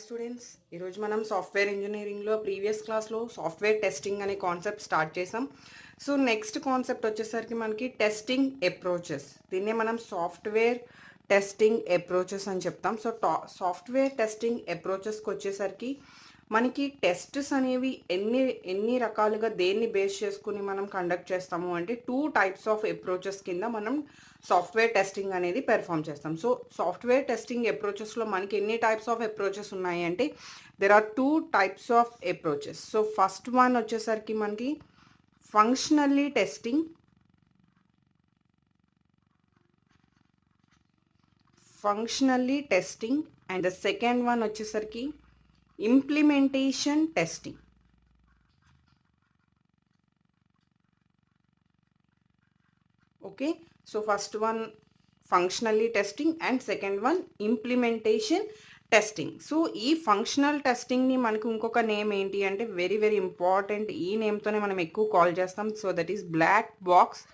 Students, ఈరోజు మనం software ఇంజనీరింగ్లో ప్రీవియస్ క్లాస్లో సాఫ్ట్వేర్ టెస్టింగ్ అనే కాన్సెప్ట్ స్టార్ట్ చేసాం. సో నెక్స్ట్ కాన్సెప్ట్ వచ్చేసరికి మనకి టెస్టింగ్ అప్రోచెస్. దీన్నే మనం సాఫ్ట్వేర్ టెస్టింగ్ అప్రోచెస్ అని చెప్తాం. సో సాఫ్ట్వేర్ టెస్టింగ్ అప్రోచెస్కి వచ్చేసరికి మనకి టెస్ట్స్ అనేవి ఎన్ని రకాలుగా దేన్ని బేస్ చేసుకుని మనం కండక్ట్ చేస్తాము అంటే 2 టైప్స్ ఆఫ్ అప్రోచెస్ కింద మనం సాఫ్ట్వేర్ టెస్టింగ్ అనేది పెర్ఫామ్ చేస్తాం. సో సాఫ్ట్వేర్ టెస్టింగ్ అప్రోచెస్లో మనకి ఎన్ని టైప్స్ ఆఫ్ అప్రోచెస్ ఉన్నాయి అంటే there are 2 types of approaches. So first one వచ్చేసరికి మనకి functionally testing, and the second one వచ్చేసరికి implementation testing. Okay, so first one functionally testing and second one implementation testing. So ఈ functional టెస్టింగ్ని మనకు ఇంకొక name ఏంటి అంటే వెరీ వెరీ ఇంపార్టెంట్, ఈ నేమ్తోనే మనం ఎక్కువ కాల్ చేస్తాం. So that is black box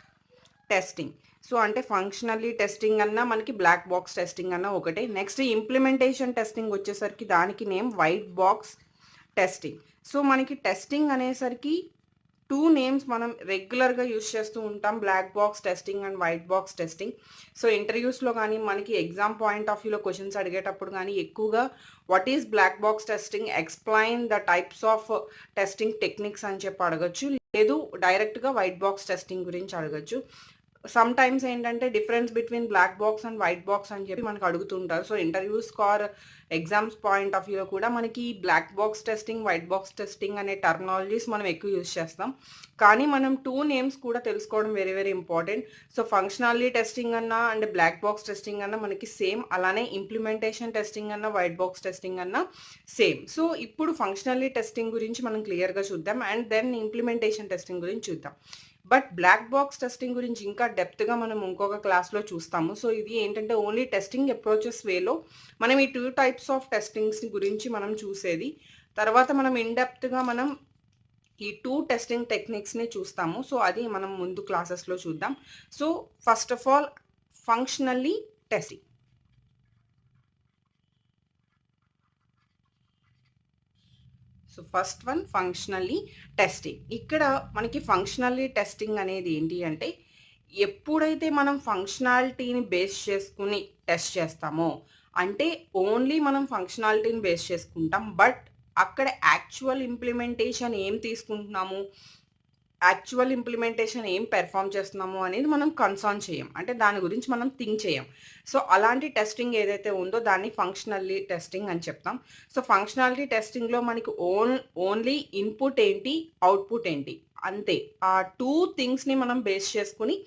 testing. So అంటే ఫంక్షనల్లీ టెస్టింగ్ అన్నా మనకి బ్లాక్ బాక్స్ టెస్టింగ్ అన్నా ఒకటే. నెక్స్ట్ ఇంప్లిమెంటేషన్ టెస్టింగ్ వచ్చేసరికి దానికి name white box testing. So మనకి టెస్టింగ్ అనేసరికి 2 నేమ్స్ మనం రెగ్యులర్గా యూజ్ చేస్తూ ఉంటాం, black box testing and white box testing. So ఇంటర్వ్యూస్లో కానీ మనకి ఎగ్జామ్ పాయింట్ ఆఫ్ వ్యూలో క్వశ్చన్స్ అడిగేటప్పుడు కానీ ఎక్కువగా what is black box testing, explain the types of testing techniques అని చెప్పి అడగచ్చు, లేదు డైరెక్ట్గా వైట్ బాక్స్ టెస్టింగ్ గురించి అడగచ్చు. సమ్ టైమ్స్ ఏంటంటే difference between black box and white box అని చెప్పి మనకు అడుగుతుంటారు. So interviews or exams point of వ్యూలో కూడా మనకి black box testing, white box testing అనే టర్మినాలజీస్ మనం ఎక్కువ యూజ్ చేస్తాం. కానీ మనం 2 నేమ్స్ కూడా తెలుసుకోవడం very very important. So functionality testing అన్నా అండ్ బ్లాక్ బాక్స్ టెస్టింగ్ అన్నా మనకి సేమ్, అలానే ఇంప్లిమెంటేషన్ టెస్టింగ్ అన్నా వైట్ బాక్స్ టెస్టింగ్ అన్నా సేమ్. సో ఇప్పుడు ఫంక్షనాలిటీ టెస్టింగ్ గురించి మనం క్లియర్గా చూద్దాం అండ్ దెన్ ఇంప్లిమెంటేషన్ టెస్టింగ్ గురించి చూద్దాం. బట్ బ్లాక్ బాక్స్ టెస్టింగ్ గురించి ఇంకా డెప్త్గా మనం ఇంకొక క్లాస్లో చూస్తాము. సో ఇది ఏంటంటే ఓన్లీ టెస్టింగ్ అప్రోచెస్ వేలో మనం ఈ 2 టైప్స్ ఆఫ్ టెస్టింగ్స్ గురించి మనం చూసేది. తర్వాత మనం ఇన్డెప్త్గా మనం ఈ 2 టెస్టింగ్ టెక్నిక్స్ని చూస్తాము. సో అది మనం ముందు క్లాసెస్లో చూద్దాం. So first of all functionally testing. So first one functionally testing. ఇక్కడ మనకి ఫంక్షనల్లీ టెస్టింగ్ అనేది ఏంటి అంటే ఎప్పుడైతే మనం ఫంక్షనాలిటీని బేస్ చేసుకుని టెస్ట్ చేస్తామో అంటే ఓన్లీ మనం ఫంక్షనాలిటీని బేస్ చేసుకుంటాం, బట్ అక్కడ యాక్చువల్ ఇంప్లిమెంటేషన్ ఏం తీసుకుంటున్నాము, యాక్చువల్ ఇంప్లిమెంటేషన్ ఏం పెర్ఫామ్ చేస్తున్నాము అనేది మనం కన్సర్న్ చేయం, అంటే దాని గురించి మనం థింక్ చేయం. సో అలాంటి టెస్టింగ్ ఏదైతే ఉందో దాన్ని ఫంక్షనల్లీ టెస్టింగ్ అని చెప్తాం. సో ఫంక్షనాలిటీ టెస్టింగ్లో మనకి ఓన్లీ ఇన్పుట్ ఏంటి, అవుట్పుట్ ఏంటి, అంతే. ఆ 2 థింగ్స్ని మనం బేస్ చేసుకుని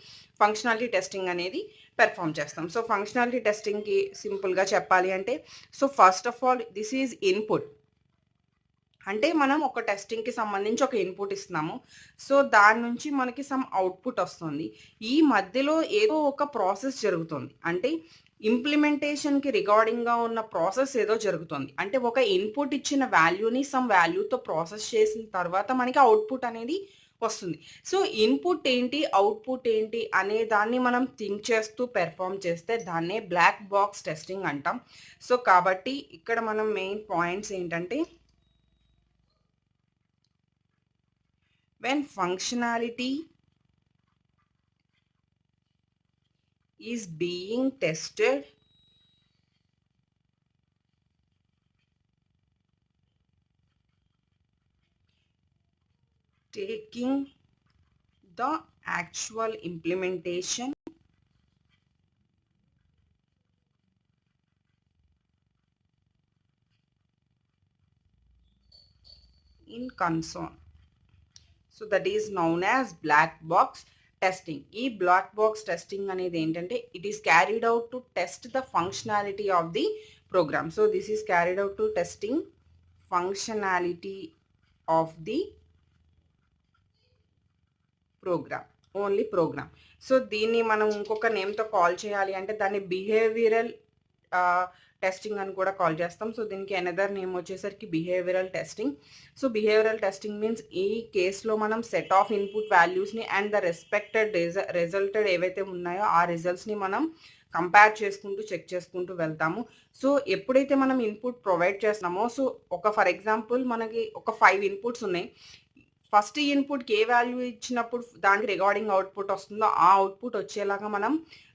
ఫంక్షనాలిటీ టెస్టింగ్ అనేది పెర్ఫామ్ చేస్తాం. సో ఫంక్షనాలిటీ టెస్టింగ్కి సింపుల్గా చెప్పాలి అంటే so first of all this is input. అంటే మనం ఒక టెస్టింగ్కి సంబంధించి ఒక ఇన్పుట్ ఇస్తున్నాము. సో దాని నుంచి మనకి సమ్ అవుట్పుట్ వస్తుంది. ఈ మధ్యలో ఏదో ఒక ప్రాసెస్ జరుగుతుంది, అంటే ఇంప్లిమెంటేషన్కి రిగార్డింగ్గా ఉన్న ప్రాసెస్ ఏదో జరుగుతుంది. అంటే ఒక ఇన్పుట్ ఇచ్చిన వాల్యూని సమ్ వాల్యూతో ప్రాసెస్ చేసిన తర్వాత మనకి అవుట్పుట్ అనేది వస్తుంది. సో ఇన్పుట్ ఏంటి, అవుట్పుట్ ఏంటి అనే దాన్ని మనం థింక్ చేస్తూ పెర్ఫామ్ చేస్తే దాన్నే బ్లాక్ బాక్స్ టెస్టింగ్ అంటాం. సో కాబట్టి ఇక్కడ మనం మెయిన్ పాయింట్స్ ఏంటంటే when functionality is being tested, taking the actual implementation in concern. So that is known as black box testing. ఈ బ్లాక్ బాక్స్ టెస్టింగ్ అనేది ఏంటంటే it is carried out to test the functionality of the program. So this is carried out to testing functionality of the program, only program. So దీన్ని మనం ఇంకొక నేమ్తో call చేయాలి అంటే దాన్ని behavioural testing అని కూడా కాల్ చేస్తాం. సో దీనికి అనదర్ నేమ్ వచ్చేసరికి behavioural testing. So behavioural testing means ఈ కేస్లో మనం సెట్ ఆఫ్ ఇన్పుట్ వాల్యూస్ని అండ్ ద రెస్పెక్టెడ్ రిజల్టెడ్ ఏవైతే ఉన్నాయో ఆ రిజల్ట్స్ని మనం కంపేర్ చేసుకుంటూ చెక్ చేసుకుంటూ వెళ్తాము. సో ఎప్పుడైతే మనం ఇన్పుట్ ప్రొవైడ్ చేస్తున్నామో, సో ఫర్ ఎగ్జాంపుల్ మనకి ఒక 5 ఇన్పుట్స్ ఉన్నాయి. ఫస్ట్ ఇన్పుట్కి ఏ వాల్యూ ఇచ్చినప్పుడు దానికి రిగార్డింగ్ అవుట్పుట్ వస్తుందో ఆ అవుట్పుట్ వచ్చేలాగా మనం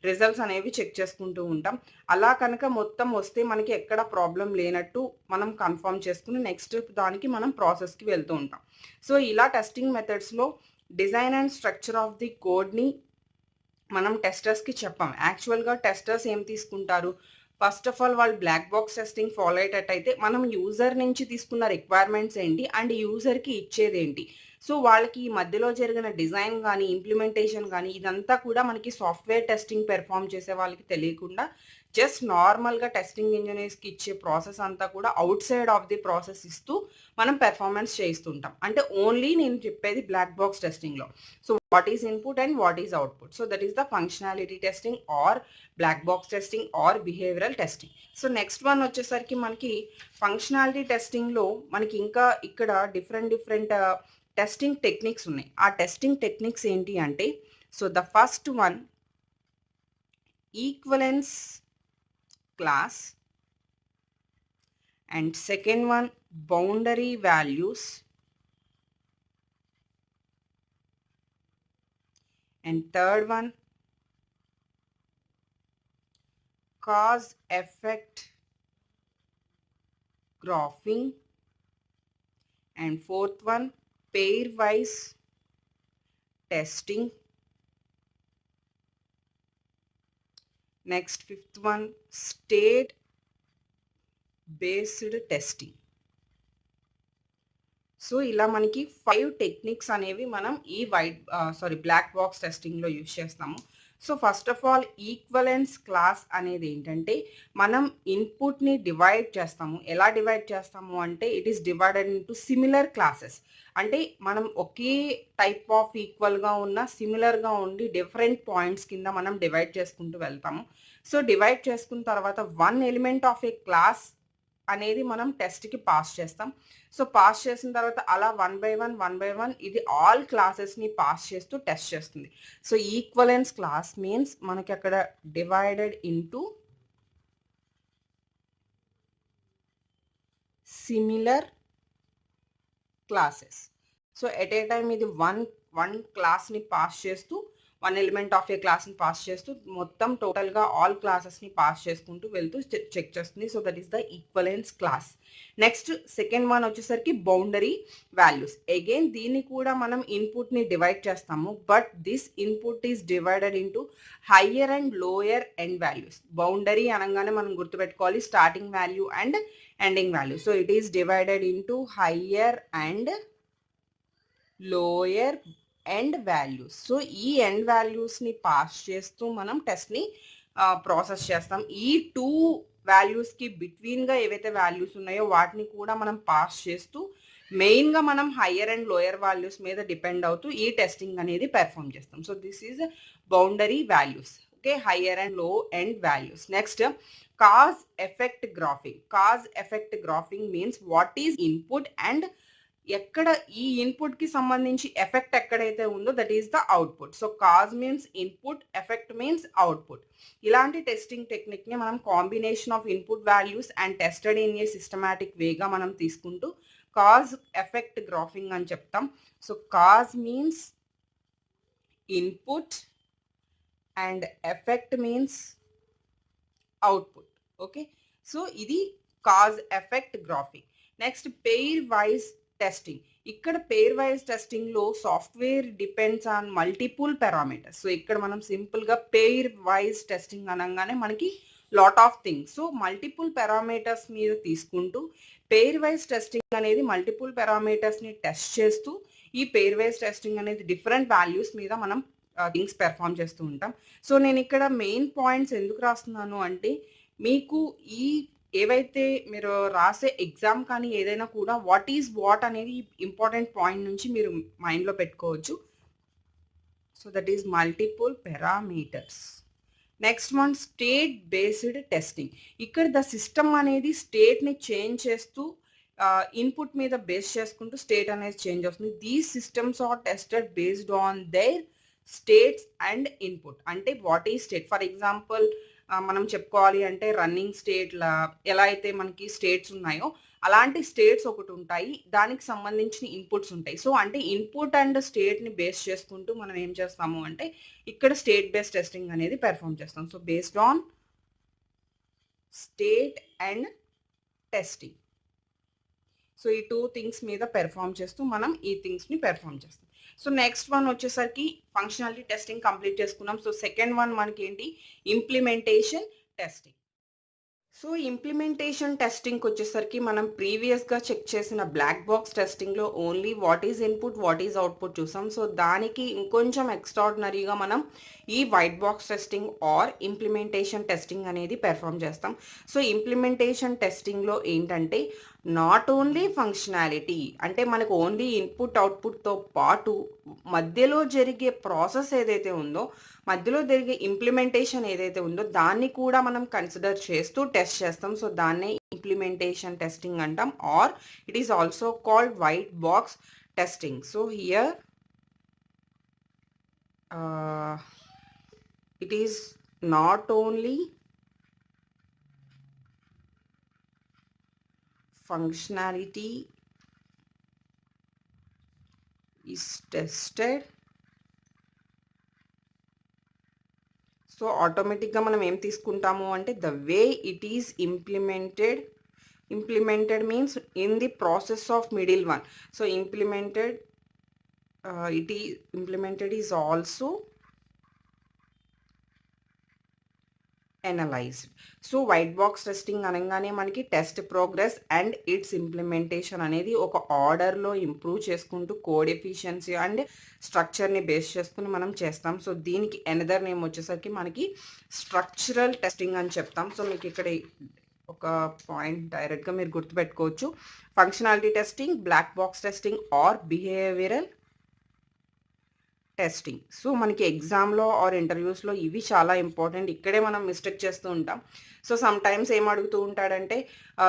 రిజల్ట్స్ అనేవి చెక్ చేసుకుంటూ ఉంటాం. అలా కనుక మొత్తం వస్తే మనకి ఎక్కడ ప్రాబ్లం లేనట్టు మనం కన్ఫర్మ్ చేసుకుని నెక్స్ట్ దానికి మనం ప్రాసెస్కి వెళ్తూ ఉంటాం. సో ఇలా టెస్టింగ్ మెథడ్స్లో design and structure of the కోడ్ని మనం టెస్టర్స్కి చెప్పాం. యాక్చువల్గా టెస్టర్స్ ఏం తీసుకుంటారు, ఫస్ట్ ఆఫ్ ఆల్ వాళ్ళు బ్లాక్ బాక్స్ టెస్టింగ్ ఫాలో అయ్యేటట్టయితే మనం యూజర్ నుంచి తీసుకున్న రిక్వైర్మెంట్స్ ఏంటి అండ్ యూజర్కి ఇచ్చేది ఏంటి, సో వాళ్ళకి ఈ మధ్యలో జరిగిన డిజైన్ కానీ ఇంప్లిమెంటేషన్ కానీ ఇదంతా కూడా మనకి సాఫ్ట్వేర్ టెస్టింగ్ పెర్ఫామ్ చేసే వాళ్ళకి తెలియకుండా జస్ట్ నార్మల్గా టెస్టింగ్ ఇంజనీర్స్కి ఇచ్చే ప్రాసెస్ అంతా కూడా outside of the process ఇస్తూ మనం పెర్ఫార్మెన్స్ చేయిస్తుంటాం. అంటే ఓన్లీ నేను చెప్పేది బ్లాక్ బాక్స్ టెస్టింగ్లో. So what is input and what is output, so that is the functionality testing or black box testing or behavioural testing. So next one వచ్చేసరికి మనకి functionality టెస్టింగ్లో మనకి ఇంకా ఇక్కడ డిఫరెంట్ టెస్టింగ్ టెక్నిక్స్ ఉన్నాయి. ఆ టెస్టింగ్ టెక్నిక్స్ ఏంటి అంటే, so the first one equivalence class and second one boundary values and third one cause effect graphing and fourth one pairwise testing. Next fifth one state based testing. So ఇలా మనకి 5 techniques అనేవి మనం ఈ black box టెస్టింగ్లో use చేస్తాము. So first of all equivalence class అనేది ఏంటంటే మనం ఇన్పుట్ని divide చేస్తాము. ఎలా డివైడ్ చేస్తాము అంటే it is divided into similar classes. అంటే మనం ఒకే టైప్ ఆఫ్ ఈక్వల్గా ఉన్న సిమిలర్గా ఉండి డిఫరెంట్ పాయింట్స్ కింద మనం డివైడ్ చేసుకుంటూ వెళ్తాము. సో డివైడ్ చేసుకున్న తర్వాత one element of A class అనేది మనం టెస్ట్కి పాస్ చేస్తాం. సో పాస్ చేసిన తర్వాత అలా వన్ బై వన్ ఇది ఆల్ క్లాసెస్ని పాస్ చేస్తూ టెస్ట్ చేస్తుంది. సో ఈక్వలెన్స్ క్లాస్ మీన్స్ మనకి అక్కడ divided into similar classes. So at a time ఇది వన్ క్లాస్ని పాస్ చేస్తూ వన్ ఎలిమెంట్ ఆఫ్ ఏ క్లాస్ని పాస్ చేస్తూ మొత్తం టోటల్గా ఆల్ క్లాసెస్ని పాస్ చేసుకుంటూ వెళ్తూ చెక్ చేస్తుంది. So that is the equivalence class. Next second one వచ్చేసరికి బౌండరీ వాల్యూస్. అగైన్ దీన్ని కూడా మనం ఇన్పుట్ని డివైడ్ చేస్తాము, but this input is divided into higher and lower end values. Boundary అనగానే మనం గుర్తుపెట్టుకోవాలి starting value and ending value. So it is divided into higher and lower end values. So ఈ end వాల్యూస్ని pass చేస్తూ మనం టెస్ట్ని process చేస్తాం. ఈ 2 వాల్యూస్కి బిట్వీన్గా ఏవైతే వాల్యూస్ ఉన్నాయో వాటిని కూడా మనం పాస్ చేస్తూ మెయిన్గా మనం హయ్యర్ అండ్ లోయర్ వాల్యూస్ మీద డిపెండ్ అవుతూ ఈ టెస్టింగ్ అనేది పెర్ఫామ్ చేస్తాం. So this is boundary values. Okay, higher and low end values. Next cause effect graphing. Cause effect graphing means what is input and ఎక్కడ ఈ ఇన్పుట్కి సంబంధించి ఎఫెక్ట్ ఎక్కడైతే ఉందో that is the output. So cause means input, effect means output. ఇలాంటి testing టెక్నిక్ని మనం combination of input values and tested in a systematic వేగా మనం తీసుకుంటూ కాజ్ ఎఫెక్ట్ గ్రాఫింగ్ అని చెప్తాం. So cause means input and effect means output. Okay, so ఇది cause effect graphing. Next pairwise testing. ఇక్కడ pairwise టెస్టింగ్లో software depends on multiple parameters. So ఇక్కడ మనం సింపుల్గా పెయిర్ వైజ్ టెస్టింగ్ అనగానే మనకి lot of things. So multiple parameters మీద తీసుకుంటూ పెయిర్ వైజ్ టెస్టింగ్ అనేది మల్టిపుల్ పారామీటర్స్ని టెస్ట్ చేస్తూ ఈ పెయిర్ వైజ్ టెస్టింగ్ అనేది డిఫరెంట్ వాల్యూస్ మీద మనం థింగ్స్ పెర్ఫామ్ చేస్తూ ఉంటాం. సో నేను ఇక్కడ మెయిన్ పాయింట్స్ ఎందుకు రాస్తున్నాను అంటే మీకు ఈ ఏవైతే మీరు రాసే ఎగ్జామ్ కానీ ఏదైనా కూడా వాట్ ఈజ్ వాట్ అనేది ఇంపార్టెంట్ పాయింట్ నుంచి మీరు మైండ్లో పెట్టుకోవచ్చు. So that is multiple parameters. Next one state based testing. ఇక్కడ ద సిస్టమ్ అనేది స్టేట్‌ని చేంజ్ చేస్తూ ఇన్‌పుట్ మీద బేస్ చేసుకుంటూ స్టేట్ అనేది చేంజ్ అవుతుంది. These systems are tested based on their states and input. అంటే what is state? For example మనం చెప్పుకోవాలి అంటే రన్నింగ్ స్టేట్‌ల ఎలా అయితే మనకి స్టేట్స్ ఉన్నాయో అలాంటి స్టేట్స్ ఒకటుంటాయి. దానికి సంబంధించిన ఇన్‌పుట్స్ ఉంటాయి. సో, అంటే ఇన్‌పుట్ అండ్ స్టేట్‌ని బేస్ చేసుకుంటూ మనం ఏం చేస్తాము అంటే ఇక్కడ స్టేట్ బేస్డ్ టెస్టింగ్ అనేది పెర్ఫార్మ్ చేస్తాం. So, based on state and testing. So, ఈ 2 థింగ్స్ మీద పెర్ఫార్మ్ చేస్తూ మనం ఈ థింగ్స్‌ని పెర్ఫార్మ్ చేస్తాం. సో, నెక్స్ట్ వన్ వచ్చేసరికి ఫంక్షనాలిటీ టెస్టింగ్ కంప్లీట్ చేసుకున్నాం. సో, సెకండ్ వన్ మనకేంటి ఇంప్లిమెంటేషన్ టెస్టింగ్. సో, ఇంప్లిమెంటేషన్ టెస్టింగ్‌కొచ్చేసరికి మనం ప్రీవియస్‌గా చెక్ చేసిన బ్లాక్ బాక్స్ టెస్టింగ్‌లో only what is input, what is output చూసాం. సో, దానికి ఇంకొంచెం ఎక్స్ట్రార్డినరీగా మనం ఈ white box testing are implementation testing అనేది పెర్ఫార్మ్ చేస్తాం. సో, ఇంప్లిమెంటేషన్ టెస్టింగ్‌లో ఏంటంటే నాట్ ఓన్లీ ఫంక్షనాలిటీ అంటే మనకు ఓన్లీ ఇన్‌పుట్, అవుట్‌పుట్‌తో పాటు మధ్యలో జరిగే ప్రాసెస్ ఏదైతే ఉందో మధ్యలో జరిగే ఇంప్లిమెంటేషన్ ఏదైతే ఉందో దాన్ని కూడా మనం కన్సిడర్ చేస్తూ టెస్ట్ చేస్తాం. సో, దాన్నే ఇంప్లిమెంటేషన్ టెస్టింగ్ అంటాం or it is also called white box testing. So, here it is not only functionality is tested. So, ఆటోమేటిక్‌గా మనం ఏం తీసుకుంటాము అంటే the way it is implemented. Implemented means in the process of middle one. So, implemented implemented is also analysed. So, white box testing అనంగానే మనకి test progress and it's implementation అనేది ఒక ఆర్డర్‌లో ఇంప్రూవ్ చేసుకుంటూ కోడ్ ఎఫిషియన్సీ అండ్ స్ట్రక్చర్‌ని base చేసుకొని మనం చేస్తాం. సో, దీనికి అనదర్ నేమ్ వచ్చేసరికి మనకి స్ట్రక్చరల్ టెస్టింగ్ అని చెప్తాం. సో, మీకు ఇక్కడ ఒక పాయింట్ డైరెక్ట్‌గా మీరు గుర్తుపెట్టుకోవచ్చు. Functionality testing, black box testing or behavioural testing. So, మనకి ఎగ్జామ్‌లో ఆర్ ఇంటర్వ్యూస్‌లో ఇవి చాలా ఇంపార్టెంట్. ఇక్కడే మనం మిస్టేక్ చేస్తూ ఉంటాం. సో, సమ్‌టైమ్స్ ఏం అడుగుతూ ఉంటాడంటే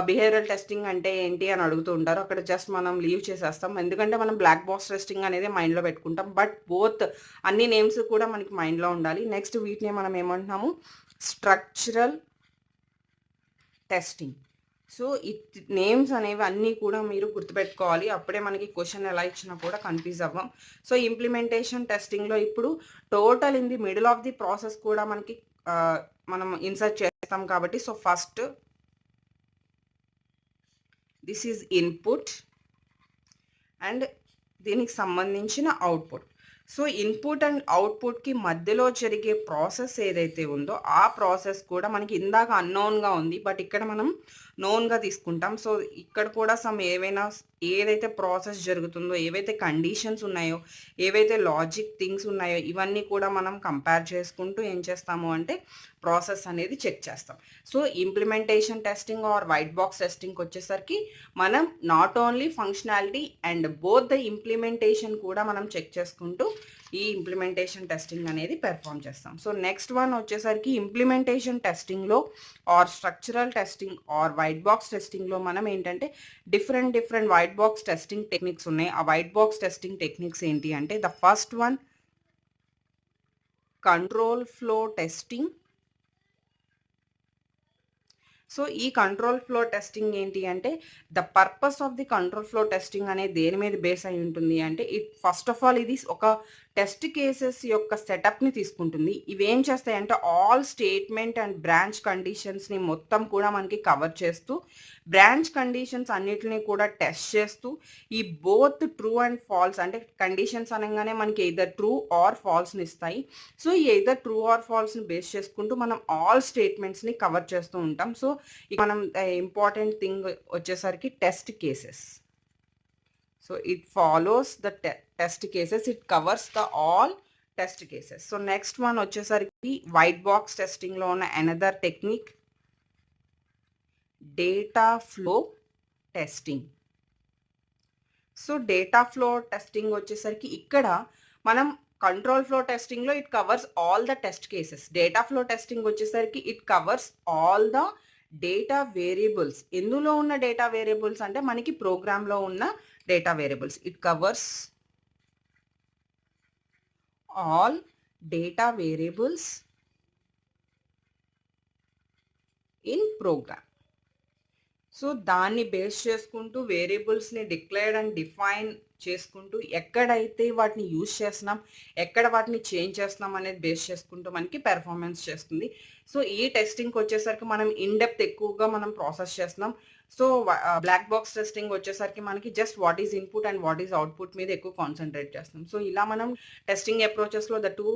బిహేవియరల్ టెస్టింగ్ అంటే ఏంటి అని అడుగుతూ ఉంటారు. అక్కడ జస్ట్ మనం లీవ్ చేసేస్తాం. ఎందుకంటే మనం బ్లాక్ బాక్స్ టెస్టింగ్ అనేది మైండ్‌లో పెట్టుకుంటాం. బట్ బోత్ అన్ని నేమ్స్ కూడా మనకి మైండ్‌లో ఉండాలి. నెక్స్ట్ వీటిని మనం ఏమంటున్నాము స్ట్రక్చరల్ టెస్టింగ్. సో, నేమ్స్ అనేవి అన్నీ కూడా మీరు గుర్తుపెట్టుకోవాలి. అప్పుడే మనకి క్వెషన్ ఎలా ఇచ్చినా కూడా కన్‌ఫ్యూజ్ అవ్వం. సో, ఇంప్లిమెంటేషన్ టెస్టింగ్‌లో ఇప్పుడు total in the middle of the process కూడా మనకి మనం ఇన్సర్ట్ చేస్తాం కాబట్టి so, first this is input and దీనికి సంబంధించిన అవుట్‌పుట్. సో, ఇన్‌పుట్ అండ్ అవుట్‌పుట్‌కి మధ్యలో జరిగే ప్రాసెస్ ఏదైతే ఉందో ఆ ప్రాసెస్ కూడా మనకి ఇందాక అన్నోన్‌గా ఉంది. బట్ ఇక్కడ మనం నోన్‌గా తీసుకుంటాం. సో, ఇక్కడ కూడా ఏదైతే ప్రాసెస్ జరుగుతుందో, ఏవైతే కండిషన్స్ ఉన్నాయో, ఏవైతే లాజిక్ థింగ్స్ ఉన్నాయో ఇవన్నీ కూడా మనం కంపేర్ చేసుకుంటూ ఏం చేస్తాము అంటే ప్రాసెస్ అనేది చెక్ చేస్తాం. So, implementation testing or white box టెస్టింగ్‌కొచ్చేసరికి మనం not only functionality and both the implementation కూడా మనం చెక్ చేసుకుంటూ ఈ ఇంప్లిమెంటేషన్ టెస్టింగ్ అనేది పెర్ఫార్మ్ చేస్తాం. సో, నెక్స్ట్ వన్ వచ్చేసరికి ఇంప్లిమెంటేషన్ టెస్టింగ్‌లో or structural testing or white box టెస్టింగ్‌లో మనం ఏంటంటే different white box testing techniques ఉన్నాయి. ఆ వైట్ బాక్స్ టెస్టింగ్ టెక్నిక్స్ ఏంటి అంటే the first one control flow testing. So, ఈ కంట్రోల్ ఫ్లో టెస్టింగ్ ఏంటి అంటే the purpose of the control flow testing అనేది దేని మీద బేస్ అయి ఉంటుంది అంటే ఫస్ట్ ఆఫ్ ఆల్ ఇది ఒక టెస్ట్ కేసెస్ యొక్క సెటప్‌ని తీసుకుంటుంది. ఇవేం చేస్తాయంటే ఆల్ స్టేట్మెంట్ అండ్ బ్రాంచ్ కండిషన్స్‌ని మొత్తం కూడా మనకి కవర్ చేస్తూ బ్రాంచ్ కండిషన్స్ అన్నిటిని కూడా టెస్ట్ చేస్తూ ఈ బోత్ ట్రూ అండ్ ఫాల్స్ అంటే కండిషన్స్ అనంగానే మనకి ఎయిదర్ ట్రూ ఆర్ ఫాల్స్‌ని ఇస్తాయి. సో, ఈ ఎయిదర్ ట్రూ ఆర్ ఫాల్స్‌ని బేస్ చేసుకుంటూ మనం ఆల్ స్టేట్మెంట్స్‌ని కవర్ చేస్తూ ఉంటాం. సో, ఇక మనం ఇంపార్టెంట్ థింగ్ వచ్చేసరికి test cases. So, it follows the test cases. It covers the all test cases. So, next one వచ్చేసరికి వైట్ బాక్స్ టెస్టింగ్‌లో ఉన్న another technique data flow testing. So, data flow testing వచ్చేసరికి ఇక్కడ మనం control flow టెస్టింగ్‌లో it covers all the test cases. Data flow testing వచ్చేసరికి it covers all the data variables. ఎందులో ఉన్న డేటా వేరియబుల్స్ అంటే మనకి ప్రోగ్రామ్‌లో ఉన్న data variables. It covers all data variables in program. So, దాన్ని బేస్ చేసుకుంటూ వేరియబుల్స్‌ని డిక్లేర్డ్ అండ్ డిఫైన్ చేసుకుంటూ ఎక్కడైతే వాటిని యూజ్ చేస్తున్నాం, ఎక్కడ వాటిని చేంజ్ చేస్తున్నాం అనేది బేస్ చేసుకుంటూ మనకి పెర్ఫార్మన్స్ చేస్తుంది. సో, ఈ టెస్టింగ్‌కొచ్చేసరికి మనం ఇన్ డెప్త్ ఎక్కువగా మనం ప్రాసెస్ చేస్తున్నాం. సో, బ్లాక్ బాక్స్ టెస్టింగ్ వచ్చేసరికి మనకి just what is input and what is output మీద ఎక్కువ కాన్సంట్రేట్ చేస్తున్నాం. సో, ఇలా మనం టెస్టింగ్ అప్రోచెస్‌లో the 2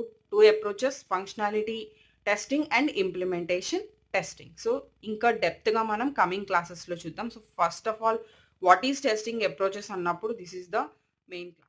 approaches functionality testing and implementation testing. So, ఇంకా డెప్త్‌గా మనం కమింగ్ క్లాసెస్‌లో చూద్దాం. So, first of all what is testing approaches అన్నప్పుడు this is the main class.